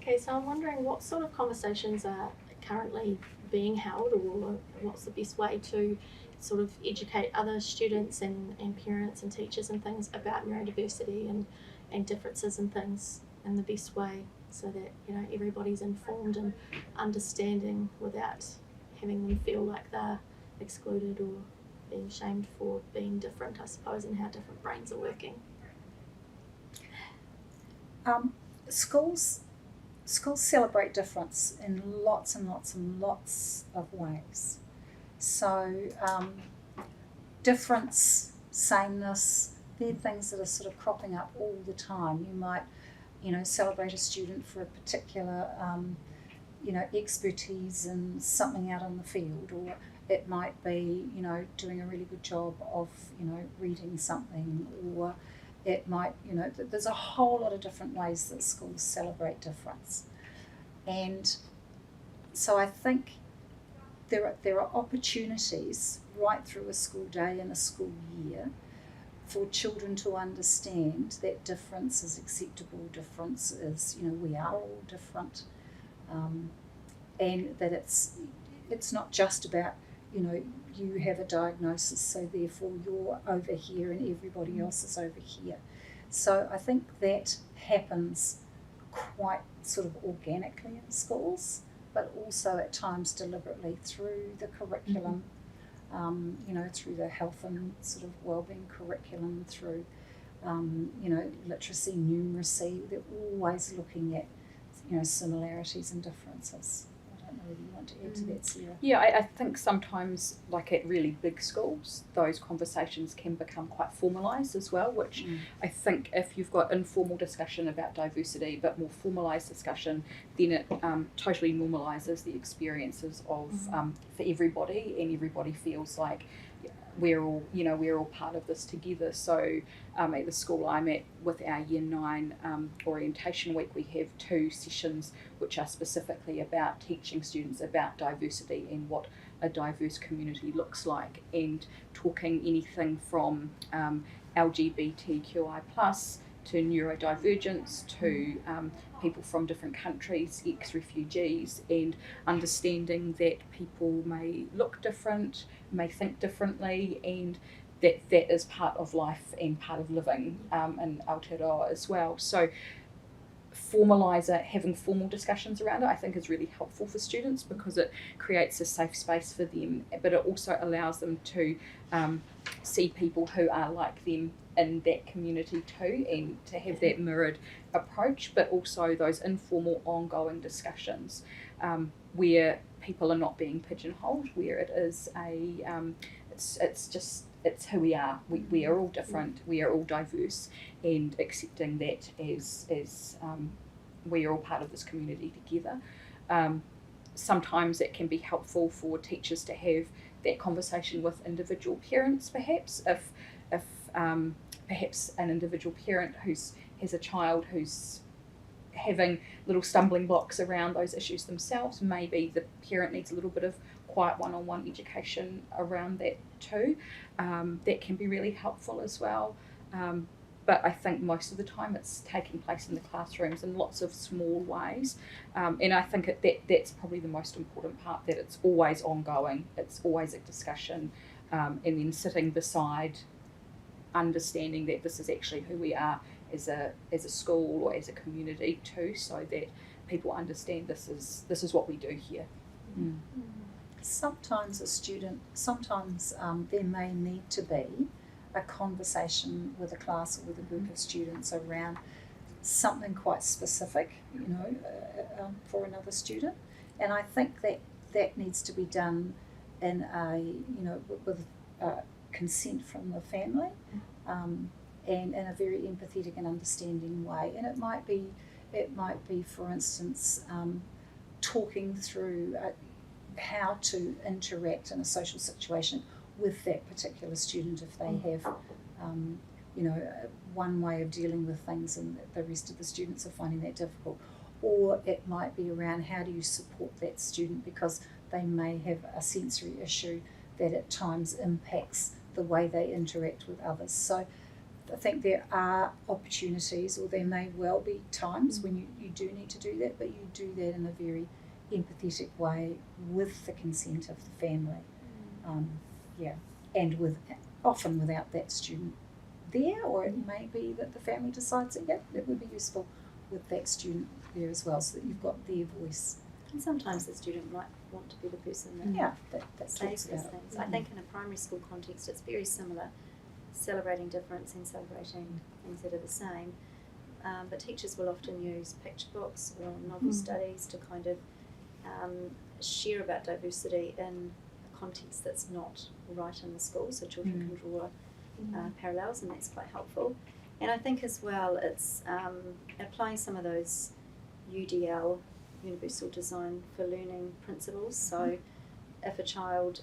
Okay, so I'm wondering what sort of conversations are currently being held, or what's the best way to sort of educate other students and parents and teachers and things about neurodiversity and differences and things in the best way, so that, you know, everybody's informed and understanding without having them feel like they're excluded or being shamed for being different, I suppose, and how different brains are working. Schools celebrate difference in lots and lots and lots of ways. So difference, sameness, they're things that are sort of cropping up all the time. You might, celebrate a student for a particular, expertise in something out in the field, or it might be, doing a really good job of, reading something, or it might, there's a whole lot of different ways that schools celebrate difference. And so I think there are opportunities right through a school day and a school year for children to understand that difference is acceptable, difference is, we are all different, and that it's not just about, you have a diagnosis, so therefore you're over here and everybody else is over here. So I think that happens quite sort of organically in schools, but also at times deliberately through the curriculum, through the health and sort of wellbeing curriculum, through, literacy, numeracy. They're always looking at, similarities and differences. I don't know whether you want to add to that, Sarah. Yeah, I think sometimes, like at really big schools, those conversations can become quite formalised as well, which I think if you've got informal discussion about diversity but more formalised discussion, then it totally normalises the experiences of for everybody, and everybody feels like we're all part of this together. So at the school I'm at, with our Year 9 orientation week, we have 2 sessions which are specifically about teaching students about diversity and what a diverse community looks like, and talking anything from LGBTQI+, to neurodivergence, to people from different countries, ex-refugees, and understanding that people may look different, may think differently, and that is part of life and part of living in Aotearoa as well. So having formal discussions around it, I think, is really helpful for students, because it creates a safe space for them, but it also allows them to see people who are like them in that community too, and to have that mirrored approach, but also those informal ongoing discussions where people are not being pigeonholed, where it is it's who we are. We are all different, we are all diverse, and accepting that as we are all part of this community together. Sometimes it can be helpful for teachers to have that conversation with individual parents, perhaps, if perhaps an individual parent has a child who's having little stumbling blocks around those issues themselves. Maybe the parent needs a little bit of quiet one-on-one education around that too. That can be really helpful as well. But I think most of the time it's taking place in the classrooms in lots of small ways. And I think that's probably the most important part, that it's always ongoing, it's always a discussion, and then sitting beside, understanding that this is actually who we are as a school or as a community too, so that people understand this is what we do here. Sometimes there may need to be a conversation with a class or with a group of students around something quite specific, for another student, and I think that needs to be done in a with consent from the family, and in a very empathetic and understanding way. And it might be, for instance, talking through how to interact in a social situation with that particular student if they have, one way of dealing with things and the rest of the students are finding that difficult. Or it might be around how do you support that student because they may have a sensory issue that at times impacts the way they interact with others. So I think there are opportunities, or there may well be times when you do need to do that, but you do that in a very empathetic way with the consent of the family. And often without that student there, or it may be that the family decides that it would be useful with that student there as well, so that you've got their voice. And sometimes the student might want to be the person that That says talks those about it. things. I think in a primary school context it's very similar, celebrating difference and celebrating things that are the same. But teachers will often use picture books or novel studies to kind of share about diversity in a context that's not right in the school, so children can draw parallels, and that's quite helpful. And I think as well it's applying some of those UDL, Universal Design for Learning principles. So if a child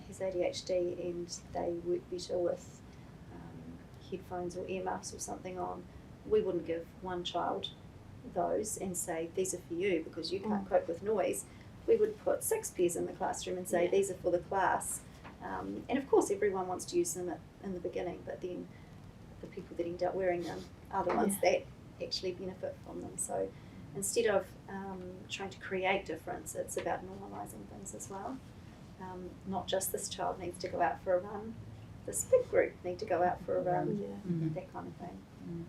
has ADHD and they work better with headphones or earmuffs or something on, we wouldn't give one child those and say these are for you because you can't cope with noise. We would put 6 pairs in the classroom and say these are for the class. And of course everyone wants to use them in the beginning, but then the people that end up wearing them are the ones that actually benefit from them. So instead of trying to create difference, it's about normalising things as well. Not just this child needs to go out for a run, this big group need to go out for a run, that kind of thing.